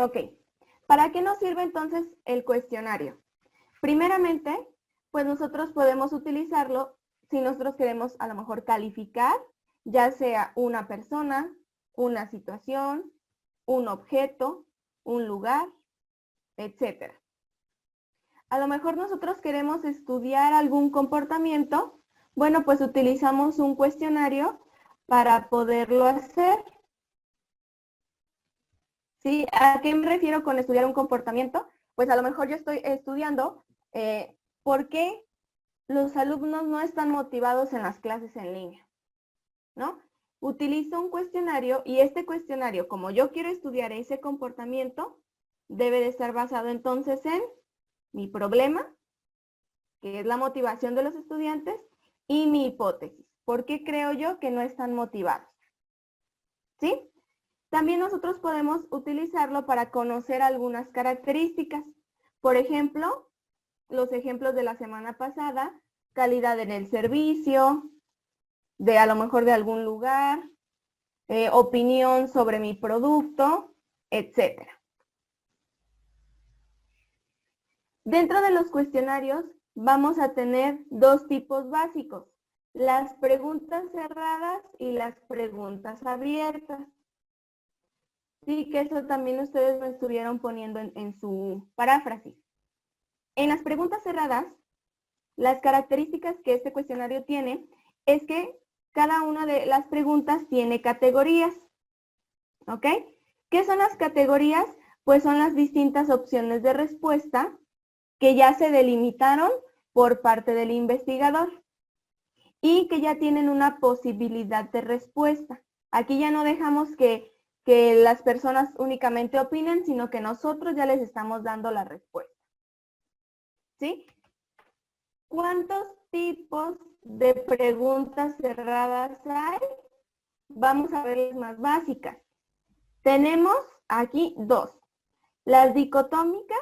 Ok. ¿Para qué nos sirve entonces el cuestionario? Primeramente, pues nosotros podemos utilizarlo si nosotros queremos a lo mejor calificar, ya sea una persona, una situación, un objeto, un lugar, etcétera. A lo mejor nosotros queremos estudiar algún comportamiento, bueno, pues utilizamos un cuestionario para poderlo hacer. ¿Sí? ¿A qué me refiero con estudiar un comportamiento? Pues a lo mejor yo estoy estudiando por qué los alumnos no están motivados en las clases en línea, ¿no? Utilizo un cuestionario y este cuestionario, como yo quiero estudiar ese comportamiento, debe de estar basado entonces en mi problema, que es la motivación de los estudiantes, y mi hipótesis. ¿Por qué creo yo que no están motivados? ¿Sí? También nosotros podemos utilizarlo para conocer algunas características. Por ejemplo, los ejemplos de la semana pasada, calidad en el servicio, de a lo mejor de algún lugar, opinión sobre mi producto, etc. Dentro de los cuestionarios vamos a tener dos tipos básicos, las preguntas cerradas y las preguntas abiertas. Sí, que eso también ustedes lo estuvieron poniendo en su paráfrasis. En las preguntas cerradas, las características que este cuestionario tiene es que cada una de las preguntas tiene categorías. ¿Ok? ¿Qué son las categorías? Pues son las distintas opciones de respuesta que ya se delimitaron por parte del investigador y que ya tienen una posibilidad de respuesta. Aquí ya no dejamos que las personas únicamente opinen, sino que nosotros ya les estamos dando la respuesta. ¿Sí? ¿Cuántos tipos de preguntas cerradas hay? Vamos a ver las más básicas. Tenemos aquí dos. Las dicotómicas,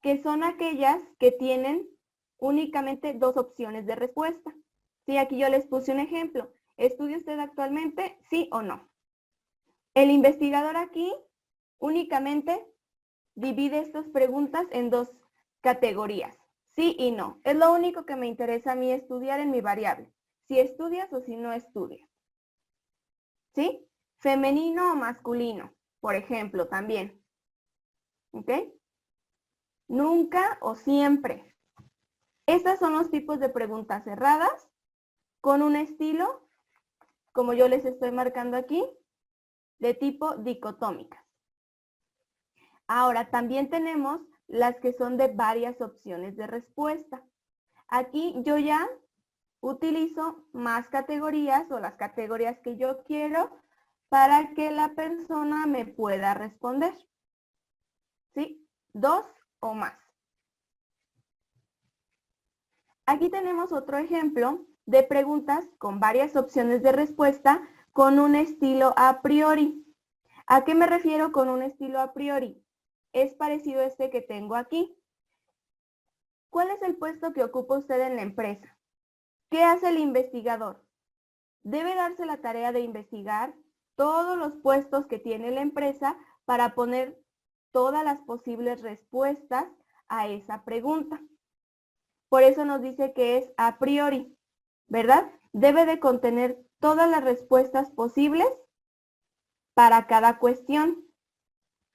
que son aquellas que tienen únicamente dos opciones de respuesta. Sí, aquí yo les puse un ejemplo. ¿Estudia usted actualmente? ¿Sí o no? El investigador aquí únicamente divide estas preguntas en dos categorías, sí y no. Es lo único que me interesa a mí estudiar en mi variable, si estudias o si no estudias. ¿Sí? Femenino o masculino, por ejemplo, también. ¿Ok? Nunca o siempre. Estos son los tipos de preguntas cerradas con un estilo, como yo les estoy marcando aquí, de tipo dicotómicas. Ahora, también tenemos las que son de varias opciones de respuesta. Aquí yo ya utilizo más categorías o las categorías que yo quiero para que la persona me pueda responder. ¿Sí? Dos o más. Aquí tenemos otro ejemplo de preguntas con varias opciones de respuesta con un estilo a priori. ¿A qué me refiero con un estilo a priori? Es parecido a este que tengo aquí. ¿Cuál es el puesto que ocupa usted en la empresa? ¿Qué hace el investigador? Debe darse la tarea de investigar todos los puestos que tiene la empresa para poner todas las posibles respuestas a esa pregunta. Por eso nos dice que es a priori, ¿verdad? Debe de contener todas las respuestas posibles para cada cuestión.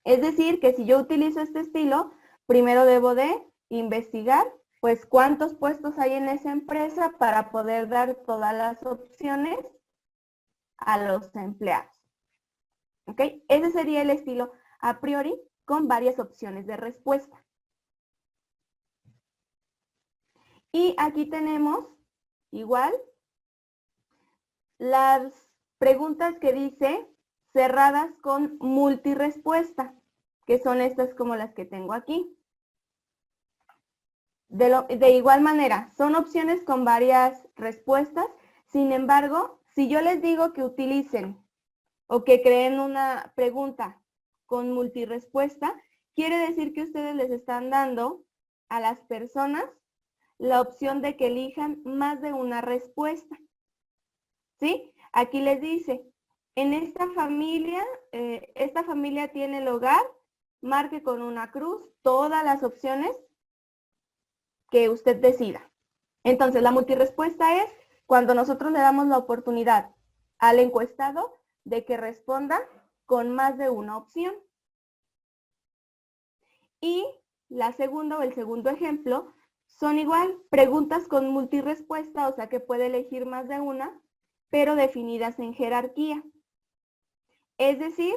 Es decir, que si yo utilizo este estilo, primero debo de investigar, pues, cuántos puestos hay en esa empresa para poder dar todas las opciones a los empleados. ¿Ok? Ese sería el estilo a priori con varias opciones de respuesta. Y aquí tenemos igual las preguntas que dice cerradas con multirespuesta, que son estas como las que tengo aquí. De igual manera, son opciones con varias respuestas. Sin embargo, si yo les digo que utilicen o que creen una pregunta con multirespuesta, quiere decir que ustedes les están dando a las personas la opción de que elijan más de una respuesta. ¿Sí? Aquí les dice, en esta familia tiene el hogar marque con una cruz todas las opciones que usted decida. Entonces, la multirrespuesta es cuando nosotros le damos la oportunidad al encuestado de que responda con más de una opción. Y la segunda o el segundo ejemplo son igual preguntas con multirrespuesta, o sea que puede elegir más de una, pero definidas en jerarquía. Es decir,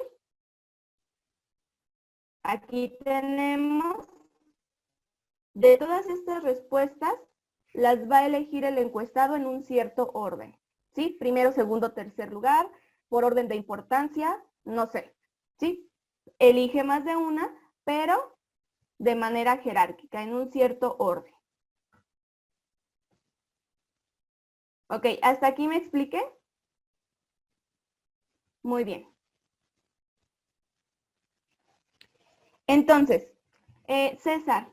aquí tenemos de todas estas respuestas, las va a elegir el encuestado en un cierto orden. ¿Sí? Primero, segundo, tercer lugar, por orden de importancia, no sé. ¿Sí? Elige más de una, pero de manera jerárquica, en un cierto orden. Ok, ¿hasta aquí me expliqué? Muy bien. Entonces, César,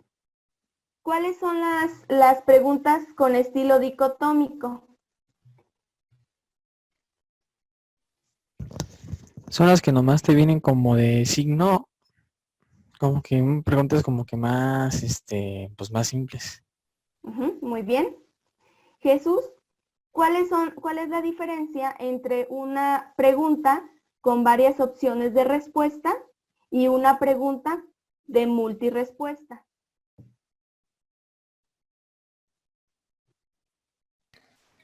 ¿cuáles son las preguntas con estilo dicotómico? Son las que nomás te vienen como de signo, como que preguntas como que más, pues más simples. Muy bien. Jesús, ¿cuál es la diferencia entre una pregunta con varias opciones de respuesta y una pregunta de multirrespuesta?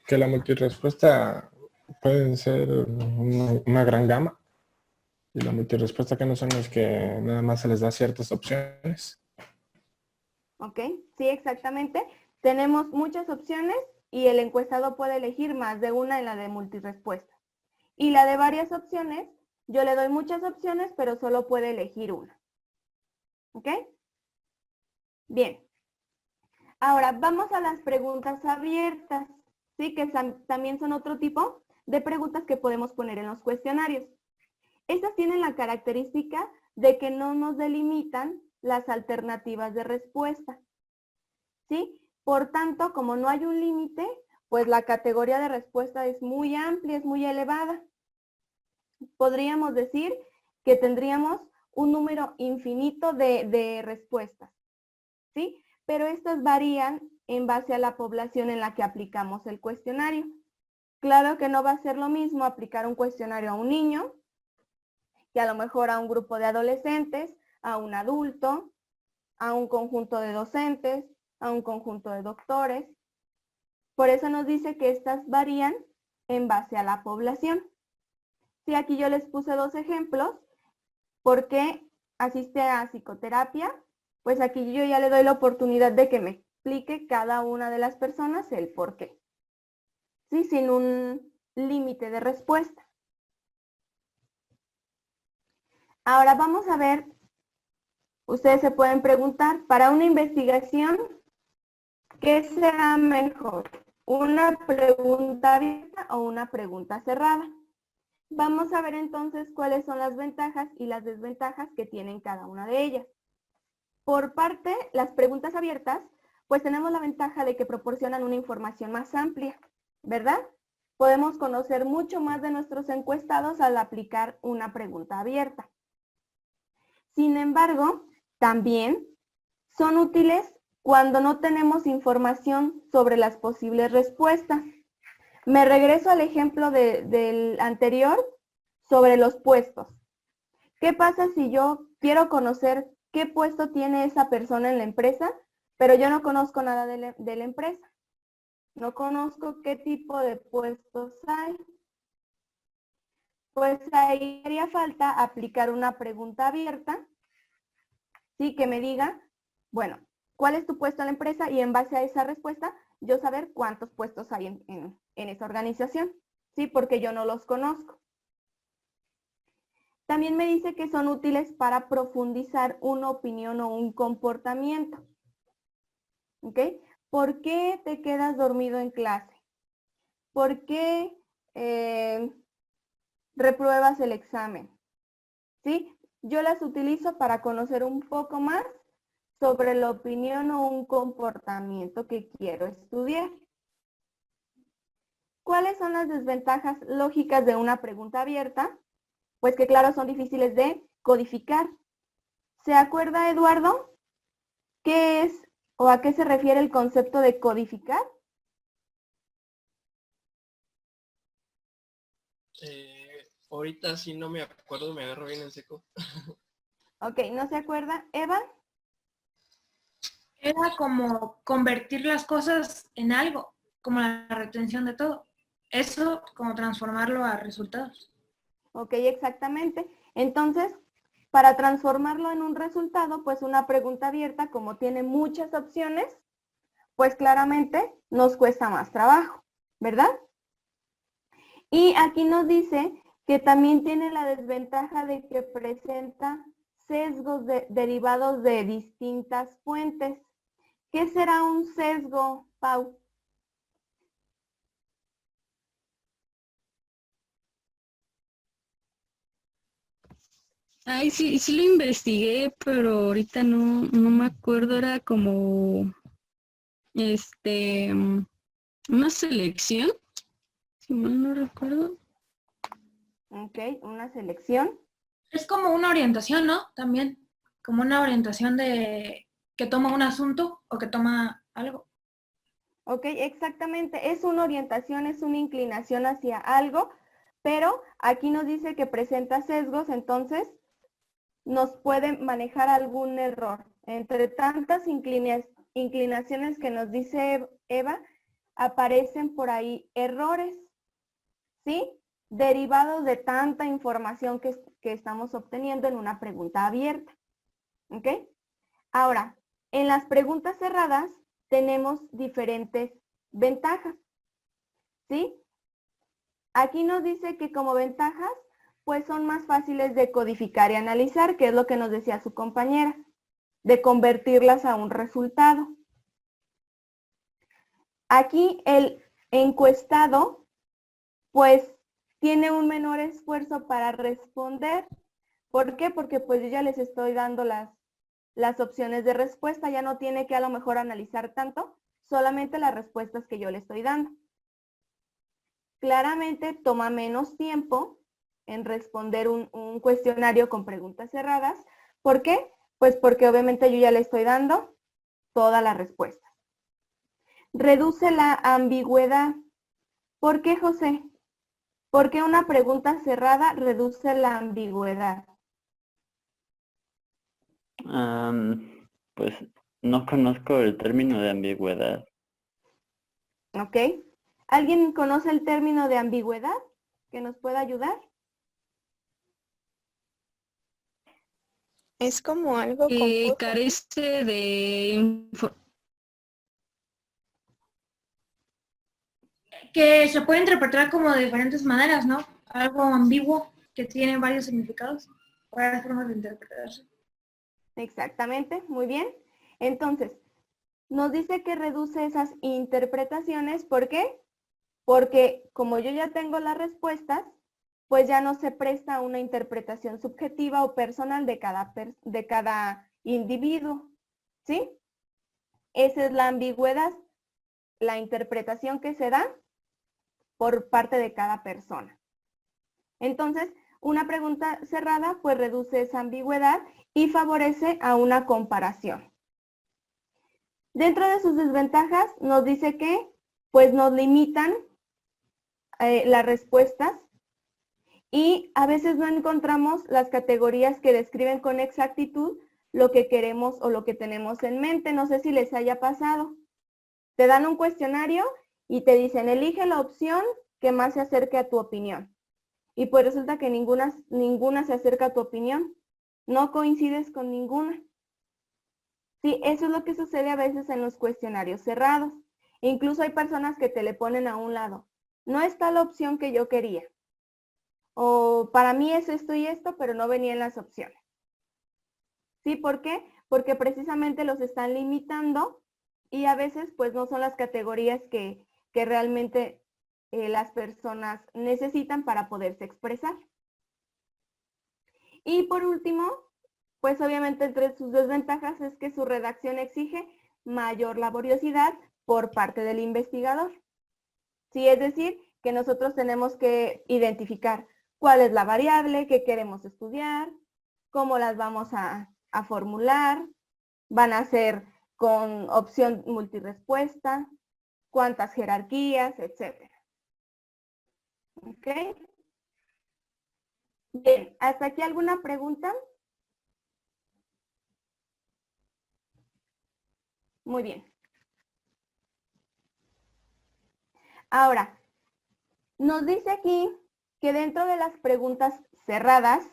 Que la multirrespuesta puede ser una gran gama y la multirrespuesta que no son las que nada más se les da ciertas opciones. ¿Ok? Sí, exactamente. Tenemos muchas opciones y el encuestado puede elegir más de una en la de multirrespuesta. Y la de varias opciones, yo le doy muchas opciones, pero solo puede elegir una. ¿Ok? Bien. Ahora, vamos a las preguntas abiertas, ¿sí? Que también son otro tipo de preguntas que podemos poner en los cuestionarios. Estas tienen la característica de que no nos delimitan las alternativas de respuesta, ¿sí? Por tanto, como no hay un límite, pues la categoría de respuesta es muy amplia, es muy elevada. Podríamos decir que tendríamos un número infinito de respuestas, ¿sí? Pero estas varían en base a la población en la que aplicamos el cuestionario. Claro que no va a ser lo mismo aplicar un cuestionario a un niño que a lo mejor a un grupo de adolescentes, a un adulto, a un conjunto de docentes, a un conjunto de doctores. Por eso nos dice que estas varían en base a la población. Sí, aquí yo les puse dos ejemplos. ¿Por qué asiste a psicoterapia? Pues aquí yo ya le doy la oportunidad de que me explique cada una de las personas el por qué. Sí, sin un límite de respuesta. Ahora vamos a ver, ustedes se pueden preguntar, para una investigación, ¿qué será mejor? ¿Una pregunta abierta o una pregunta cerrada? Vamos a ver entonces cuáles son las ventajas y las desventajas que tienen cada una de ellas. Por parte, las preguntas abiertas, pues tenemos la ventaja de que proporcionan una información más amplia, ¿verdad? Podemos conocer mucho más de nuestros encuestados al aplicar una pregunta abierta. Sin embargo, también son útiles cuando no tenemos información sobre las posibles respuestas. Me regreso al ejemplo del anterior sobre los puestos. ¿Qué pasa si yo quiero conocer qué puesto tiene esa persona en la empresa, pero yo no conozco nada de la empresa? No conozco qué tipo de puestos hay. Pues ahí haría falta aplicar una pregunta abierta, ¿sí? Que me diga, bueno, ¿cuál es tu puesto en la empresa? Y en base a esa respuesta, yo saber cuántos puestos hay en esa organización, ¿sí? Porque yo no los conozco. También me dice que son útiles para profundizar una opinión o un comportamiento. ¿Ok? ¿Por qué te quedas dormido en clase? ¿Por qué repruebas el examen? ¿Sí? Yo las utilizo para conocer un poco más sobre la opinión o un comportamiento que quiero estudiar. ¿Cuáles son las desventajas lógicas de una pregunta abierta? Pues que claro, son difíciles de codificar. ¿Se acuerda, Eduardo? ¿Qué es o a qué se refiere el concepto de codificar? Ahorita sí no me acuerdo, me agarro bien en seco. Ok, ¿no se acuerda? Eva. Era como convertir las cosas en algo, como la retención de todo. Eso, como transformarlo a resultados. Ok, exactamente. Entonces, para transformarlo en un resultado, pues una pregunta abierta, como tiene muchas opciones, pues claramente nos cuesta más trabajo, ¿verdad? Y aquí nos dice que también tiene la desventaja de que presenta sesgos derivados de distintas fuentes. ¿Qué será un sesgo, Pau? Ay, sí, sí lo investigué, pero ahorita no me acuerdo, era como, una selección, si mal no recuerdo. Ok, una selección. Es como una orientación, ¿no? También, como una orientación de que toma un asunto o que toma algo. Ok, exactamente. Es una orientación, es una inclinación hacia algo, pero aquí nos dice que presenta sesgos, entonces nos puede manejar algún error. Entre tantas inclinaciones que nos dice Eva, aparecen por ahí errores, ¿sí? Derivados de tanta información que estamos obteniendo en una pregunta abierta. ¿Ok? Ahora, en las preguntas cerradas tenemos diferentes ventajas, ¿sí? Aquí nos dice que como ventajas, pues son más fáciles de codificar y analizar, que es lo que nos decía su compañera, de convertirlas a un resultado. Aquí el encuestado, pues tiene un menor esfuerzo para responder. ¿Por qué? Porque pues yo ya les estoy dando las opciones de respuesta, ya no tiene que a lo mejor analizar tanto, solamente las respuestas que yo le estoy dando. Claramente toma menos tiempo en responder un cuestionario con preguntas cerradas. ¿Por qué? Pues porque obviamente yo ya le estoy dando todas las respuestas. Reduce la ambigüedad. ¿Por qué, José? ¿Por qué una pregunta cerrada reduce la ambigüedad? Pues no conozco el término de ambigüedad. ¿Ok? ¿Alguien conoce el término de ambigüedad que nos pueda ayudar? Es como algo confuso. Carece de Que se puede interpretar como de diferentes maneras, ¿no? Algo ambiguo que tiene varios significados, varias formas de interpretarse. Exactamente, muy bien. Entonces, nos dice que reduce esas interpretaciones. ¿Por qué? Porque como yo ya tengo las respuestas, pues ya no se presta a una interpretación subjetiva o personal de cada individuo, ¿sí? Esa es la ambigüedad, la interpretación que se da por parte de cada persona. Entonces, una pregunta cerrada pues reduce esa ambigüedad y favorece a una comparación. Dentro de sus desventajas nos dice que pues nos limitan las respuestas y a veces no encontramos las categorías que describen con exactitud lo que queremos o lo que tenemos en mente. No sé si les haya pasado. Te dan un cuestionario y te dicen, elige la opción que más se acerque a tu opinión. Y pues resulta que ninguna se acerca a tu opinión. No coincides con ninguna. Sí, eso es lo que sucede a veces en los cuestionarios cerrados. Incluso hay personas que te le ponen a un lado. No está la opción que yo quería. O para mí es esto y esto, pero no venía en las opciones. ¿Sí? ¿Por qué? Porque precisamente los están limitando y a veces pues no son las categorías que realmente las personas necesitan para poderse expresar. Y por último, pues obviamente entre sus desventajas es que su redacción exige mayor laboriosidad por parte del investigador. Sí, es decir, que nosotros tenemos que identificar cuál es la variable, qué queremos estudiar, cómo las vamos a a formular, van a ser con opción multirespuesta, cuántas jerarquías, etc. ¿Ok? Bien, ¿hasta aquí alguna pregunta? Muy bien. Ahora, nos dice aquí que dentro de las preguntas cerradas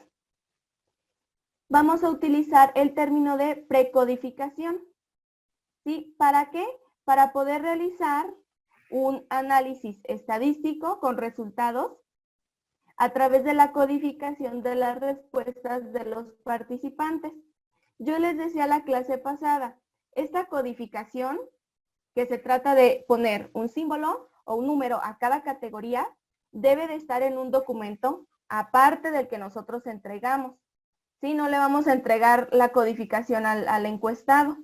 vamos a utilizar el término de precodificación. ¿Sí? ¿Para qué? Para poder realizar un análisis estadístico con resultados a través de la codificación de las respuestas de los participantes. Yo les decía la clase pasada, esta codificación, que se trata de poner un símbolo o un número a cada categoría, debe de estar en un documento aparte del que nosotros entregamos. ¿Sí? No le vamos a entregar la codificación al encuestado,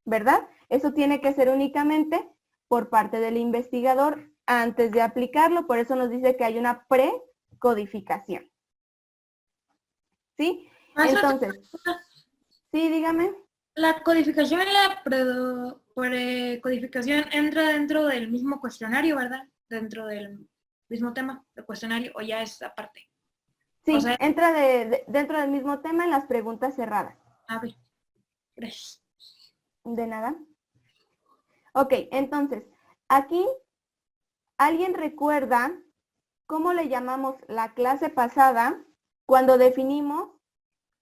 ¿verdad? Eso tiene que ser únicamente por parte del investigador antes de aplicarlo, por eso nos dice que hay una precodificación. ¿Sí? Entonces, sí, dígame. ¿La codificación y la precodificación entra dentro del mismo cuestionario, verdad? Dentro del mismo tema del cuestionario, o ya es aparte. Sí, O sea, entra dentro del mismo tema en las preguntas cerradas. a ver, gracias. De nada. Ok, entonces, aquí, ¿alguien recuerda cómo le llamamos la clase pasada cuando definimos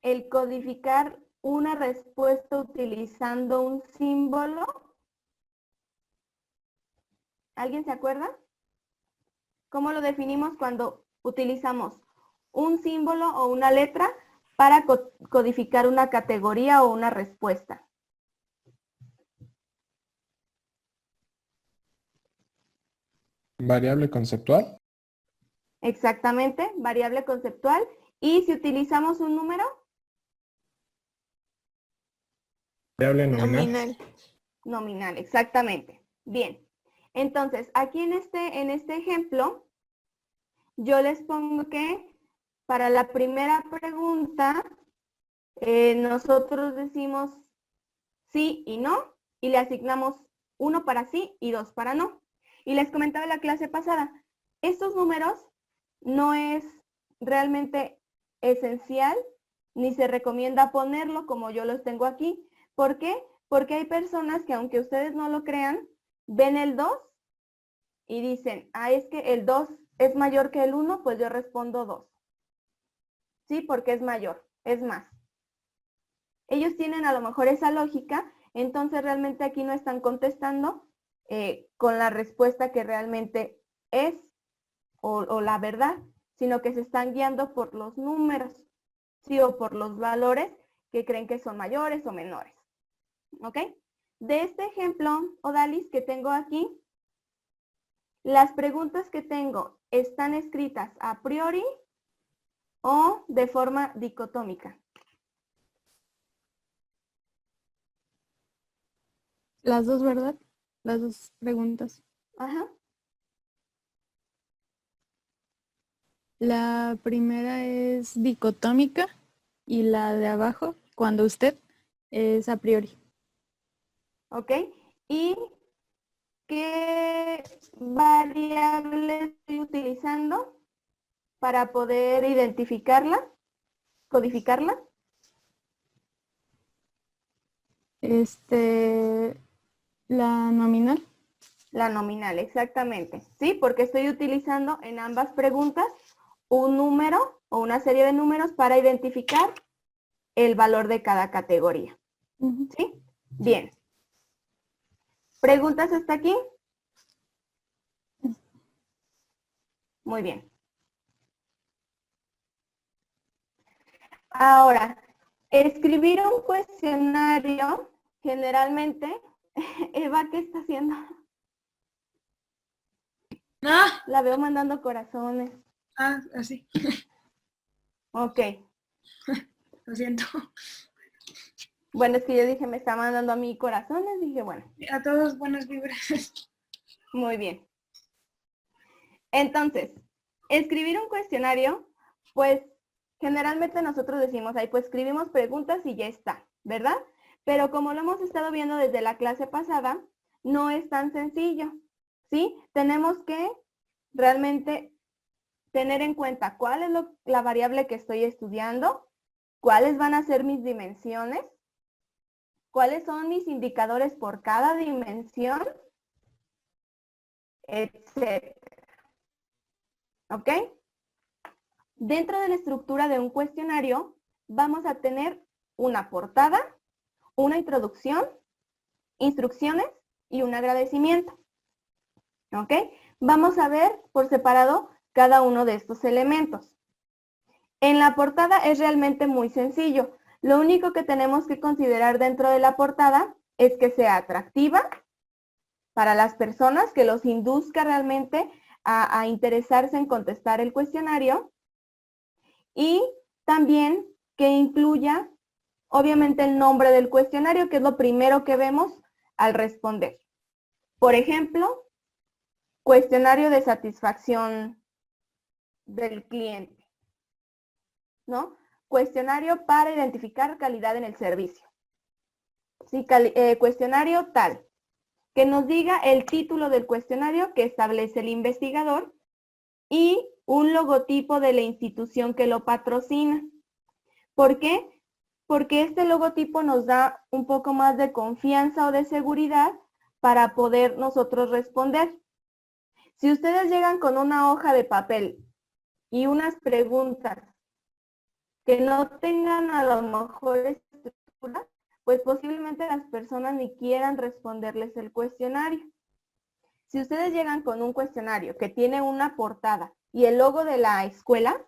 el codificar una respuesta utilizando un símbolo? ¿Alguien se acuerda? ¿Cómo lo definimos cuando utilizamos un símbolo o una letra para codificar una categoría o una respuesta? Variable conceptual. Exactamente, variable conceptual. Y si utilizamos un número, Variable nominal. nominal, exactamente. Bien, entonces aquí en este ejemplo, yo les pongo que para la primera pregunta, nosotros decimos sí y no, y le asignamos 1 para sí y 2 para no. Y les comentaba en la clase pasada, estos números no es realmente esencial, ni se recomienda ponerlo como yo los tengo aquí. ¿Por qué? Porque hay personas que, aunque ustedes no lo crean, ven el 2 y dicen, es que el 2 es mayor que el 1, pues yo respondo 2. Sí, porque es mayor, es más. Ellos tienen a lo mejor esa lógica, entonces realmente aquí no están contestando con la respuesta que realmente es o la verdad, sino que se están guiando por los números, ¿sí? O por los valores que creen que son mayores o menores. ¿Ok? De este ejemplo, Odalis, que tengo aquí, las preguntas que tengo están escritas a priori o de forma dicotómica. Las dos, ¿verdad? Las dos preguntas. Ajá. La primera es dicotómica y la de abajo, cuando usted, es a priori. ¿Ok? ¿Y qué variable estoy utilizando para poder identificarla, codificarla? La nominal. La nominal, exactamente. ¿Sí? Porque estoy utilizando en ambas preguntas un número o una serie de números para identificar el valor de cada categoría. ¿Sí? Bien. ¿Preguntas hasta aquí? Muy bien. Ahora, escribir un cuestionario, generalmente, Eva, ¿qué está haciendo? Ah, La veo mandando corazones. así, Ok. lo siento. Bueno, es que yo dije, me está mandando a mí corazones. Dije, bueno, A todos buenas vibras. muy bien. Entonces, escribir un cuestionario, pues, Generalmente nosotros decimos, ahí pues escribimos preguntas y ya está, ¿verdad? Pero como lo hemos estado viendo desde la clase pasada, no es tan sencillo, ¿sí? Tenemos que realmente tener en cuenta cuál es la variable que estoy estudiando, cuáles van a ser mis dimensiones, cuáles son mis indicadores por cada dimensión, etc. ¿Ok? Dentro de la estructura de un cuestionario vamos a tener una portada, una introducción, instrucciones y un agradecimiento. ¿Ok? Vamos a ver por separado cada uno de estos elementos. En la portada es realmente muy sencillo. Lo único que tenemos que considerar dentro de la portada es que sea atractiva para las personas, que los induzca realmente a interesarse en contestar el cuestionario y también que incluya obviamente el nombre del cuestionario, que es lo primero que vemos al responder. Por ejemplo, cuestionario de satisfacción del cliente, ¿no? Cuestionario para identificar calidad en el servicio. Sí, cuestionario tal. Que nos diga el título del cuestionario que establece el investigador y un logotipo de la institución que lo patrocina. ¿Por qué? Porque este logotipo nos da un poco más de confianza o de seguridad para poder nosotros responder. Si ustedes llegan con una hoja de papel y unas preguntas que no tengan a lo mejor estructura, pues posiblemente las personas ni quieran responderles el cuestionario. Si ustedes llegan con un cuestionario que tiene una portada y el logo de la escuela,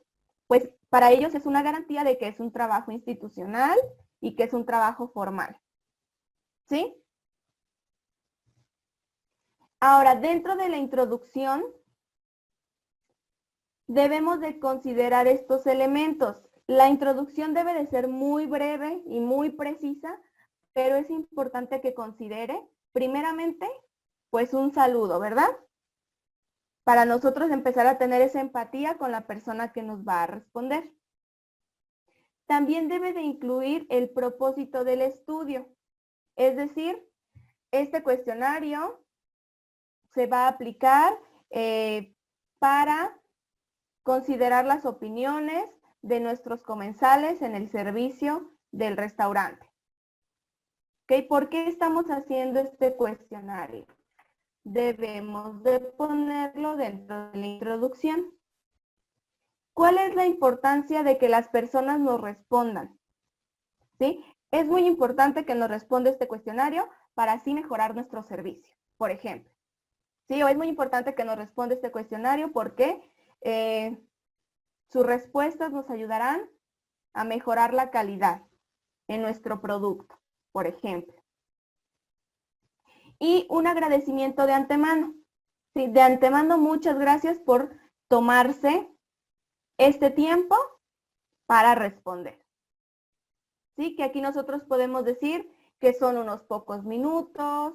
pues para ellos es una garantía de que es un trabajo institucional y que es un trabajo formal. ¿Sí? Ahora, dentro de la introducción, debemos de considerar estos elementos. La introducción debe de ser muy breve y muy precisa, pero es importante que considere, primeramente, pues un saludo, ¿verdad? Para nosotros empezar a tener esa empatía con la persona que nos va a responder. También debe de incluir el propósito del estudio. Es decir, este cuestionario se va a aplicar para considerar las opiniones de nuestros comensales en el servicio del restaurante. ¿Ok? ¿Por qué estamos haciendo este cuestionario? Debemos de ponerlo dentro de la introducción. ¿Cuál es la importancia de que las personas nos respondan? ¿Sí? Es muy importante que nos responda este cuestionario para así mejorar nuestro servicio, por ejemplo. ¿Sí? O es muy importante que nos responda este cuestionario porque sus respuestas nos ayudarán a mejorar la calidad en nuestro producto, por ejemplo. Y un agradecimiento de antemano. Sí, de antemano, muchas gracias por tomarse este tiempo para responder. Sí, que aquí nosotros podemos decir que son unos pocos minutos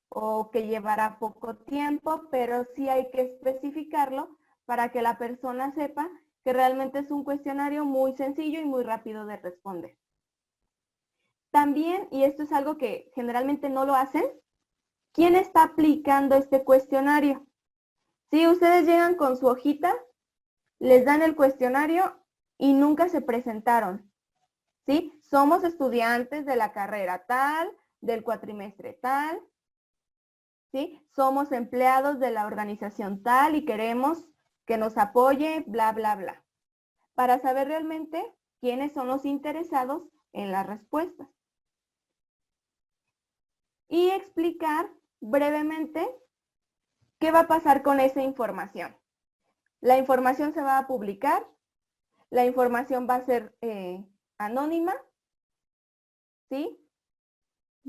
o que llevará poco tiempo, pero sí hay que especificarlo para que la persona sepa que realmente es un cuestionario muy sencillo y muy rápido de responder. También, y esto es algo que generalmente no lo hacen, ¿quién está aplicando este cuestionario? Si ustedes llegan con su hojita, les dan el cuestionario y nunca se presentaron. ¿Sí? Somos estudiantes de la carrera tal, del cuatrimestre tal, ¿sí? Somos empleados de la organización tal y queremos que nos apoye, bla, bla, bla. Para saber realmente quiénes son los interesados en las respuestas. Y explicar brevemente qué va a pasar con esa información. La información se va a publicar, la información va a ser anónima, ¿sí?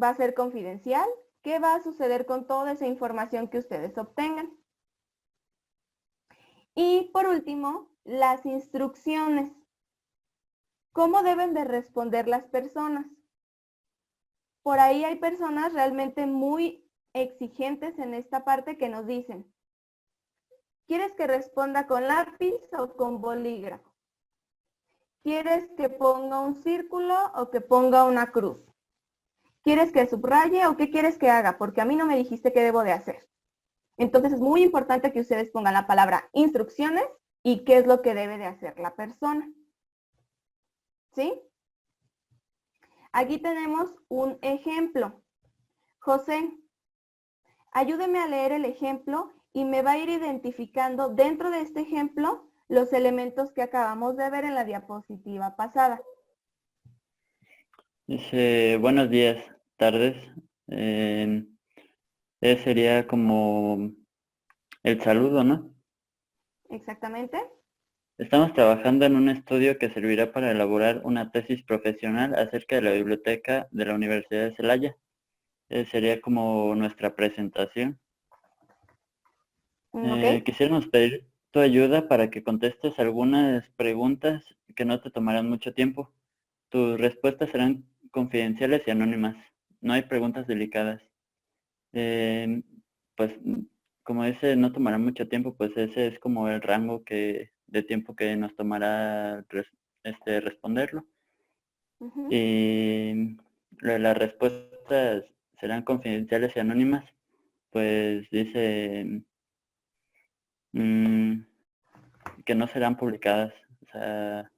Va a ser confidencial. ¿Qué va a suceder con toda esa información que ustedes obtengan? Y por último, las instrucciones. ¿Cómo deben de responder las personas? Por ahí hay personas realmente muy exigentes en esta parte que nos dicen, ¿quieres que responda con lápiz o con bolígrafo? ¿Quieres que ponga un círculo o que ponga una cruz? ¿Quieres que subraye o qué quieres que haga? Porque a mí no me dijiste qué debo de hacer. Entonces es muy importante que ustedes pongan la palabra instrucciones y qué es lo que debe de hacer la persona. ¿Sí? Aquí tenemos un ejemplo. José, ayúdeme a leer el ejemplo y me va a ir identificando dentro de este ejemplo los elementos que acabamos de ver en la diapositiva pasada. Dice, buenos días, tardes. Sería como el saludo, ¿no? Exactamente. Estamos trabajando en un estudio que servirá para elaborar una tesis profesional acerca de la biblioteca de la Universidad de Celaya. Sería como nuestra presentación. Ok. Quisiéramos pedir tu ayuda para que contestes algunas preguntas que no te tomarán mucho tiempo. Tus respuestas serán confidenciales y anónimas. No hay preguntas delicadas. Pues, como dice, no tomará mucho tiempo, pues ese es como el rango de tiempo que nos tomará responderlo. Ujú. Y las respuestas serán confidenciales y anónimas, pues dice que no serán publicadas, o sea,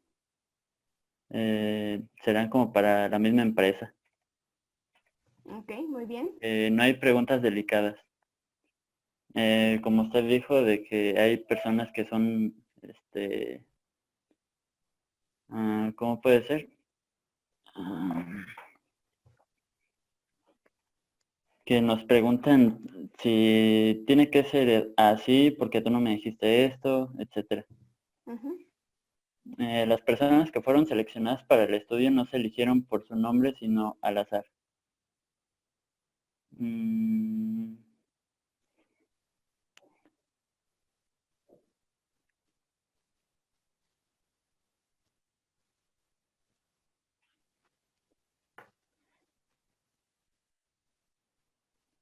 serán como para la misma empresa. Ok, muy bien. No hay preguntas delicadas. Como usted dijo, de que hay personas que son, ¿cómo puede ser? Que nos preguntan si tiene que ser así porque tú no me dijiste esto, etcétera. Ujú. Las personas que fueron seleccionadas para el estudio no se eligieron por su nombre, sino al azar.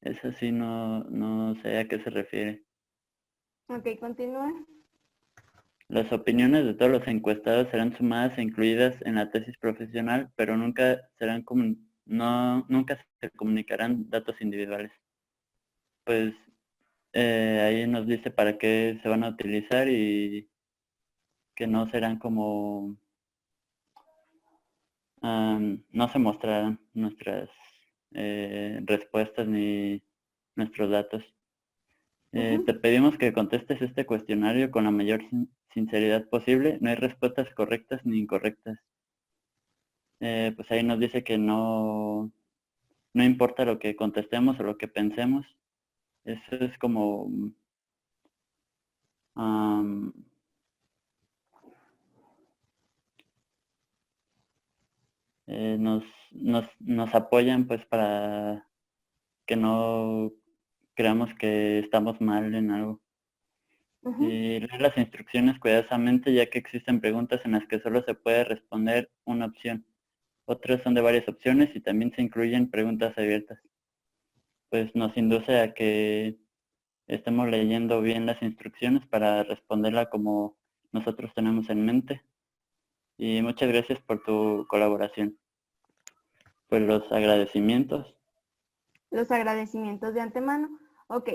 Eso sí, no sé a qué se refiere. Ok, continúa. Las opiniones de todos los encuestados serán sumadas e incluidas en la tesis profesional, pero nunca se comunicarán datos individuales. Pues ahí nos dice para qué se van a utilizar y que no serán como, no se mostrarán nuestras respuestas ni nuestros datos. Ujú. Te pedimos que contestes este cuestionario con la mayor sinceridad posible. No hay respuestas correctas ni incorrectas. Pues ahí nos dice que no importa lo que contestemos o lo que pensemos. Eso es como nos apoyan pues para que no creamos que estamos mal en algo. Ujú. Y leer las instrucciones cuidadosamente, ya que existen preguntas en las que solo se puede responder una opción. Otras son de varias opciones y también se incluyen preguntas abiertas. Pues nos induce a que estemos leyendo bien las instrucciones para responderla como nosotros tenemos en mente. Y muchas gracias por tu colaboración. Pues los agradecimientos. Los agradecimientos de antemano. Ok,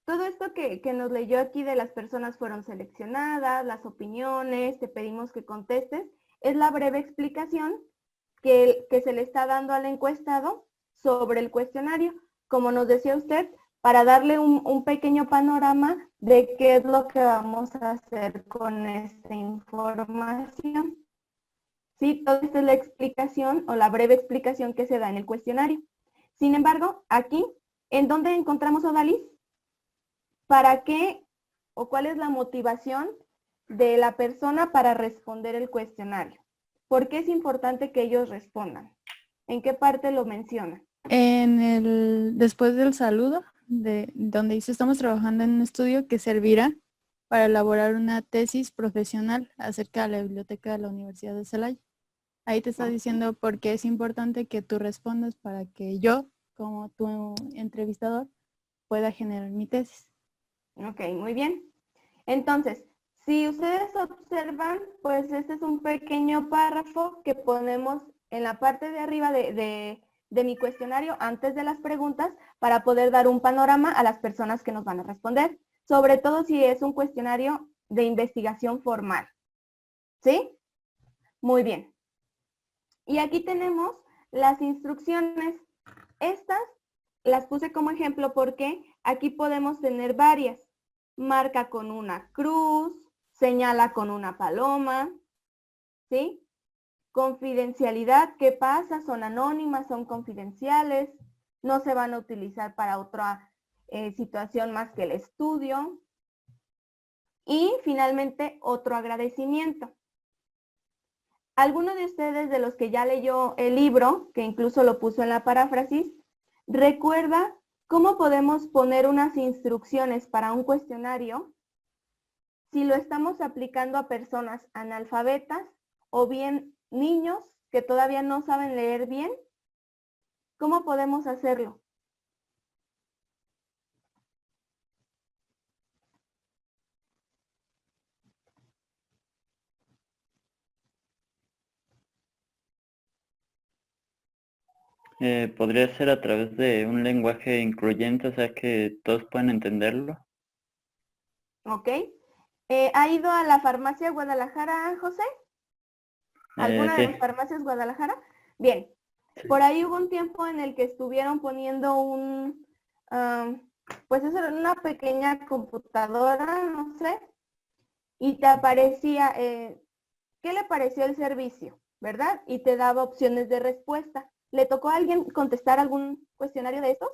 todo esto que nos leyó aquí de las personas fueron seleccionadas, las opiniones, te pedimos que contestes, es la breve explicación que se le está dando al encuestado sobre el cuestionario. Como nos decía usted, para darle un pequeño panorama de qué es lo que vamos a hacer con esta información. Sí, toda esta es la explicación o la breve explicación que se da en el cuestionario. Sin embargo, aquí, ¿en dónde encontramos Odalis? ¿Para qué o cuál es la motivación de la persona para responder el cuestionario? ¿Por qué es importante que ellos respondan? ¿En qué parte lo menciona? Después del saludo, donde dice estamos trabajando en un estudio que servirá para elaborar una tesis profesional acerca de la biblioteca de la Universidad de Celaya. Ahí te está diciendo por qué es importante que tú respondas para que yo, como tu entrevistador, pueda generar mi tesis. Ok, muy bien. Entonces, Si ustedes observan, pues este es un pequeño párrafo que ponemos en la parte de arriba de mi cuestionario antes de las preguntas para poder dar un panorama a las personas que nos van a responder, sobre todo si es un cuestionario de investigación formal. ¿Sí? Muy bien. Y aquí tenemos las instrucciones. Estas las puse como ejemplo porque aquí podemos tener varias. Marca con una cruz, señala con una paloma, ¿sí? Confidencialidad, ¿qué pasa? Son anónimas, son confidenciales, no se van a utilizar para otra situación más que el estudio. Y finalmente, otro agradecimiento. ¿Alguno de ustedes, de los que ya leyó el libro, que incluso lo puso en la paráfrasis, recuerda cómo podemos poner unas instrucciones para un cuestionario si lo estamos aplicando a personas analfabetas o bien niños que todavía no saben leer bien? ¿Cómo podemos hacerlo? Podría ser a través de un lenguaje incluyente, o sea que todos puedan entenderlo. ¿Ok? ¿Ha ido a la farmacia Guadalajara, José? ¿Alguna de Sí. las farmacias Guadalajara? Bien. Por ahí hubo un tiempo en el que estuvieron poniendo pues eso era una pequeña computadora, no sé, y te aparecía, ¿qué le pareció el servicio? ¿Verdad? Y te daba opciones de respuesta. ¿Le tocó a alguien contestar algún cuestionario de estos?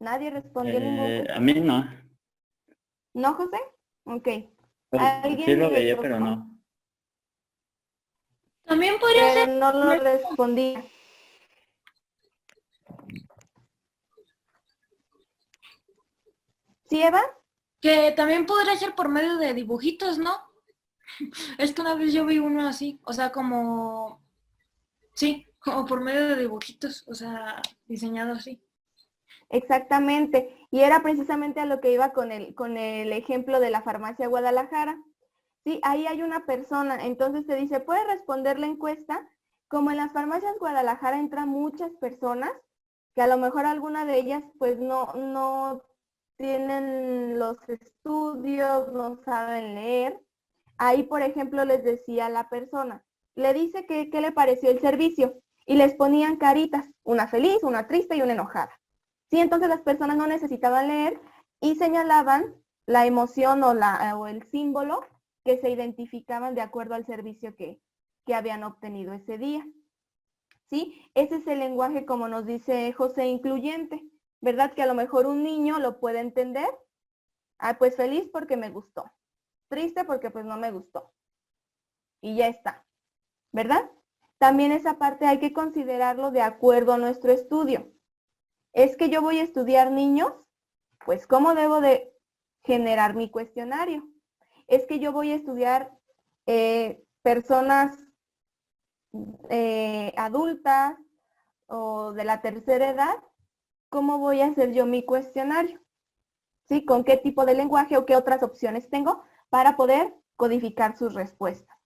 ¿Nadie respondió ningún A mí no. ¿No, José? Ok. Pues, ¿Alguien sí lo le veía, tocó? pero no. También podría Pero ser, no lo respondía. ¿Sí, Eva? que también podría ser por medio de dibujitos, ¿no? Es que una vez yo vi uno así, o sea, como, sí, como por medio de dibujitos, o sea, diseñado así. Exactamente. Y era precisamente a lo que iba con el ejemplo de la farmacia Guadalajara. Sí, ahí hay una persona, entonces te dice, ¿puedes responder la encuesta? Como en las farmacias Guadalajara entran muchas personas, que a lo mejor alguna de ellas pues no tienen los estudios, no saben leer. Ahí, por ejemplo, les decía a la persona, le dice que qué le pareció el servicio y les ponían caritas, una feliz, una triste y una enojada. Sí, entonces las personas no necesitaban leer y señalaban la emoción o el símbolo que se identificaban de acuerdo al servicio que habían obtenido ese día. ¿Sí? Ese es el lenguaje, como nos dice José, incluyente, ¿verdad? Que a lo mejor un niño lo puede entender. Ah, pues feliz porque me gustó. Triste porque pues no me gustó. Y ya está, ¿verdad? También esa parte hay que considerarlo de acuerdo a nuestro estudio. Es que yo voy a estudiar niños, pues ¿cómo debo de generar mi cuestionario? Es que yo voy a estudiar personas adultas o de la tercera edad, ¿cómo voy a hacer yo mi cuestionario? ¿Sí? ¿Con qué tipo de lenguaje o qué otras opciones tengo para poder codificar sus respuestas?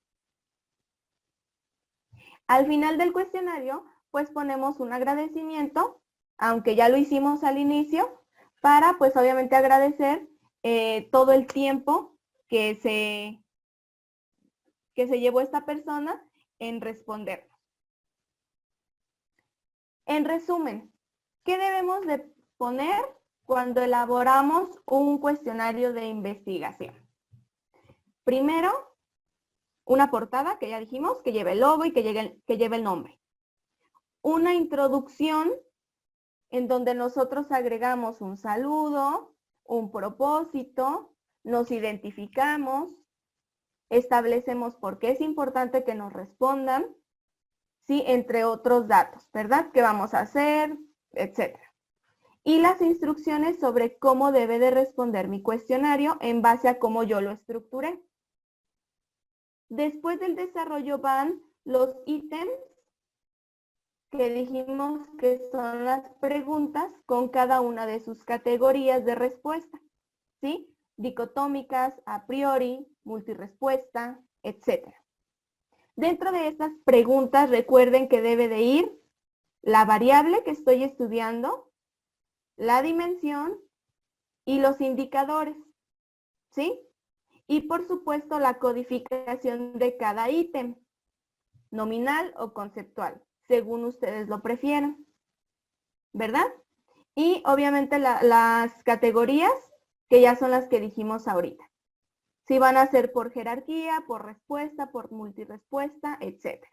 Al final del cuestionario, pues ponemos un agradecimiento, aunque ya lo hicimos al inicio, para pues obviamente agradecer todo el tiempo que se llevó esta persona en respondernos. En resumen, ¿qué debemos de poner cuando elaboramos un cuestionario de investigación? Primero, una portada, que ya dijimos, que lleve el logo y que lleve el nombre. Una introducción en donde nosotros agregamos un saludo, un propósito, nos identificamos, establecemos por qué es importante que nos respondan, ¿sí? Entre otros datos, ¿verdad? ¿Qué vamos a hacer? Etcétera. Y las instrucciones sobre cómo debe de responder mi cuestionario en base a cómo yo lo estructuré. Después del desarrollo van los ítems que dijimos que son las preguntas con cada una de sus categorías de respuesta, ¿sí? dicotómicas, a priori, multirespuesta, etc. Dentro de estas preguntas, recuerden que debe de ir la variable que estoy estudiando, la dimensión y los indicadores, ¿sí? Y por supuesto la codificación de cada ítem, nominal o conceptual, según ustedes lo prefieran, ¿verdad? Y obviamente las categorías, que ya son las que dijimos ahorita. Si van a ser por jerarquía, por respuesta, por multirespuesta, etc.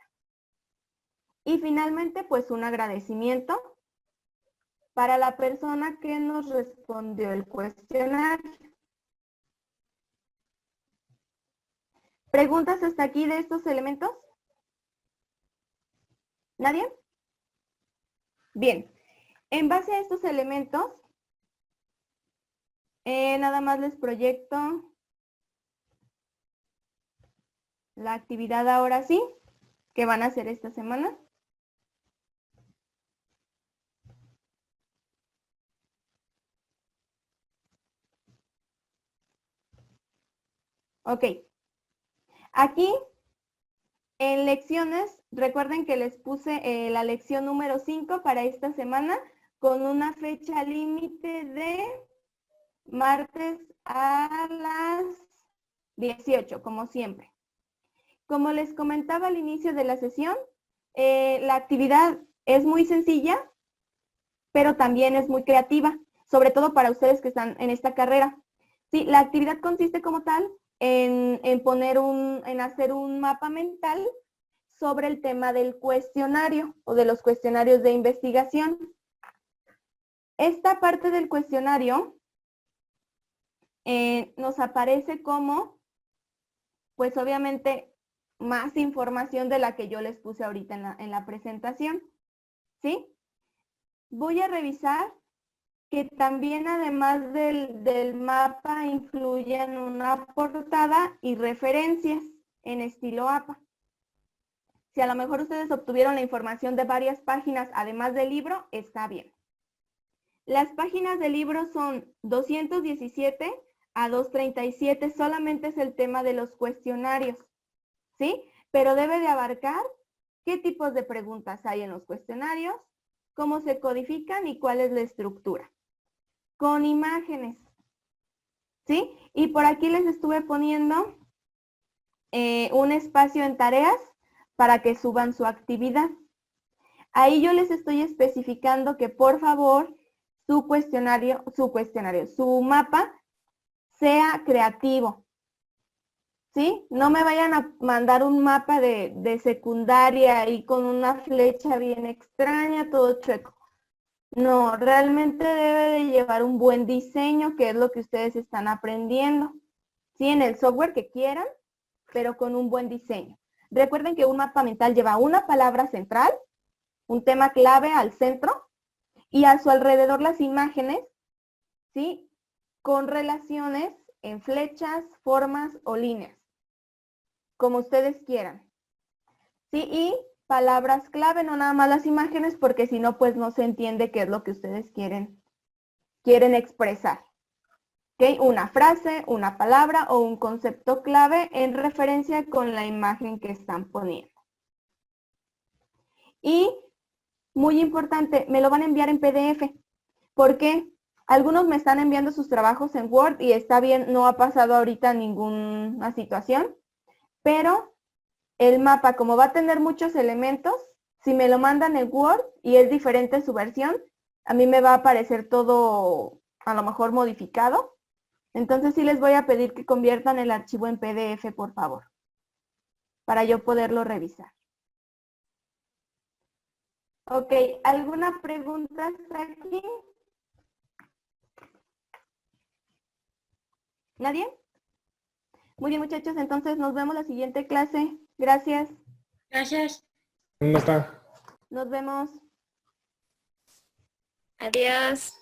Y finalmente, pues un agradecimiento para la persona que nos respondió el cuestionario. ¿Preguntas hasta aquí de estos elementos? ¿Nadie? Bien. En base a estos elementos, nada más les proyecto la actividad ahora sí, que van a hacer esta semana. Ok. Aquí, en lecciones, recuerden que les puse la lección número 5 para esta semana con una fecha límite de martes a las 18, como siempre. Como les comentaba al inicio de la sesión, la actividad es muy sencilla, pero también es muy creativa, sobre todo para ustedes que están en esta carrera. Sí, la actividad consiste como tal en hacer un mapa mental sobre el tema del cuestionario o de los cuestionarios de investigación. Esta parte del cuestionario nos aparece como, pues obviamente, más información de la que yo les puse ahorita en la presentación, ¿sí? Voy a revisar que también además del mapa incluyen una portada y referencias en estilo APA. Si a lo mejor ustedes obtuvieron la información de varias páginas además del libro, está bien. Las páginas del libro son 217 a 237, solamente es el tema de los cuestionarios, ¿sí? Pero debe de abarcar qué tipos de preguntas hay en los cuestionarios, cómo se codifican y cuál es la estructura. Con imágenes, ¿sí? Y por aquí les estuve poniendo un espacio en tareas para que suban su actividad. Ahí yo les estoy especificando que por favor su mapa sea creativo, ¿sí? No me vayan a mandar un mapa de secundaria y con una flecha bien extraña, todo chueco. No, realmente debe de llevar un buen diseño, que es lo que ustedes están aprendiendo. Sí, en el software que quieran, pero con un buen diseño. Recuerden que un mapa mental lleva una palabra central, un tema clave al centro, y a su alrededor las imágenes, ¿sí? Con relaciones en flechas, formas o líneas, como ustedes quieran. ¿Sí? Y palabras clave, no nada más las imágenes, porque si no, pues no se entiende qué es lo que ustedes quieren expresar. ¿Okay? Una frase, una palabra o un concepto clave en referencia con la imagen que están poniendo. Y, muy importante, me lo van a enviar en PDF. ¿Por qué? Algunos me están enviando sus trabajos en Word y está bien, no ha pasado ahorita ninguna situación, pero el mapa, como va a tener muchos elementos, si me lo mandan en Word y es diferente su versión, a mí me va a aparecer todo a lo mejor modificado. Entonces sí les voy a pedir que conviertan el archivo en PDF, por favor, para yo poderlo revisar. Ok, ¿alguna pregunta hasta aquí? ¿Nadie? Muy bien, muchachos, entonces nos vemos la siguiente clase. Gracias. Gracias. ¿Dónde está? Nos vemos. Adiós.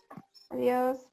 Adiós.